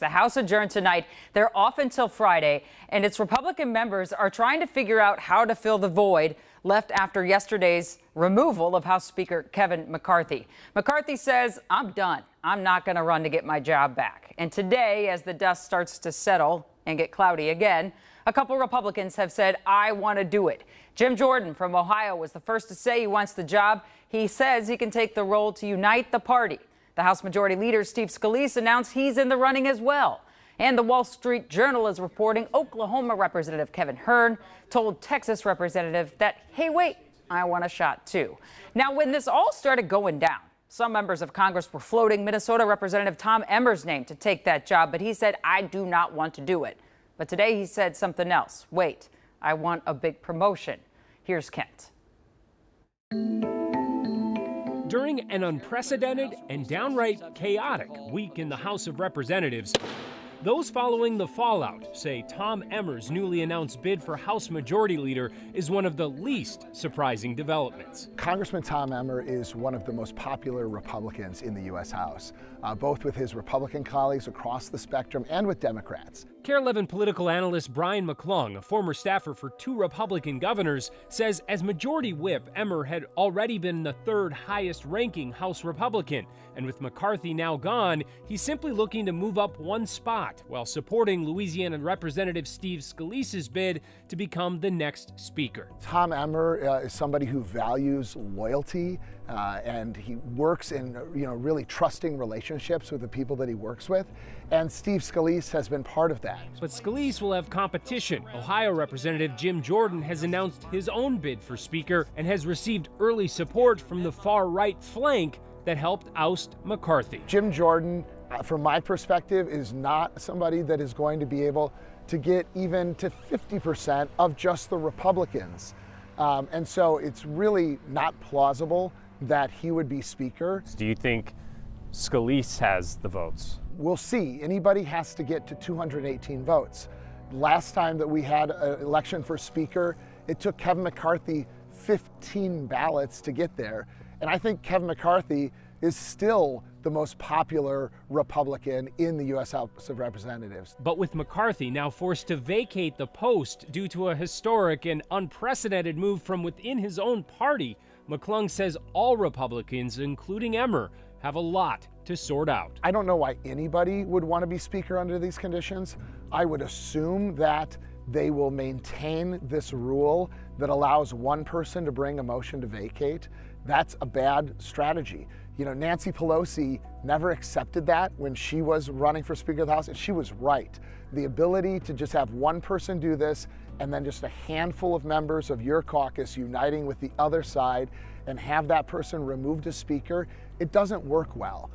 The House adjourned tonight. They're off until Friday, and its Republican members are trying to figure out how to fill the void left after yesterday's removal of House Speaker Kevin McCarthy. McCarthy says, "I'm done. I'm not going to run to get my job back." And today, as the dust starts to settle and get cloudy again, a couple Republicans have said, "I want to do it." Jim Jordan from Ohio was the first to say he wants the job. He says he can take the role to unite the party. The House Majority Leader Steve Scalise announced he's in the running as well. And the Wall Street Journal is reporting Oklahoma Representative Kevin Hern told Texas Representative that, "Hey, wait, I want a shot too." Now, when this all started going down, some members of Congress were floating Minnesota Representative Tom Emmer's name to take that job, but he said, "I do not want to do it." But today he said something else. "Wait, I want a big promotion." Here's Kent. During an unprecedented and downright chaotic week in the House of Representatives, those following the fallout say Tom Emmer's newly announced bid for House Majority Leader is one of the least surprising developments. Congressman Tom Emmer is one of the most popular Republicans in the U.S. House, both with his Republican colleagues across the spectrum and with Democrats. KARE 11 political analyst Brian McClung, a former staffer for two Republican governors, says as Majority Whip, Emmer had already been the third highest ranking House Republican. And with McCarthy now gone, he's simply looking to move up one spot while supporting Louisiana Representative Steve Scalise's bid to become the next speaker. Tom Emmer is somebody who values loyalty and he works in really trusting relationships with the people that he works with. And Steve Scalise has been part of that. But Scalise will have competition. Ohio Representative Jim Jordan has announced his own bid for Speaker and has received early support from the far-right flank that helped oust McCarthy. Jim Jordan, from my perspective, is not somebody that is going to be able to get even to 50% of just the Republicans. And so it's really not plausible that he would be Speaker. Do you think Scalise has the votes? We'll see. Anybody has to get to 218 votes. Last time that we had an election for Speaker, it took Kevin McCarthy 15 ballots to get there. And I think Kevin McCarthy is still the most popular Republican in the U.S. House of Representatives. But with McCarthy now forced to vacate the post due to a historic and unprecedented move from within his own party, McClung says all Republicans, including Emmer, have a lot to sort out. I don't know why anybody would want to be Speaker under these conditions. I would assume that they will maintain this rule that allows one person to bring a motion to vacate. That's a bad strategy. Nancy Pelosi never accepted that when she was running for Speaker of the House, and she was right. The ability to just have one person do this and then just a handful of members of your caucus uniting with the other side and have that person removed as Speaker, it doesn't work well.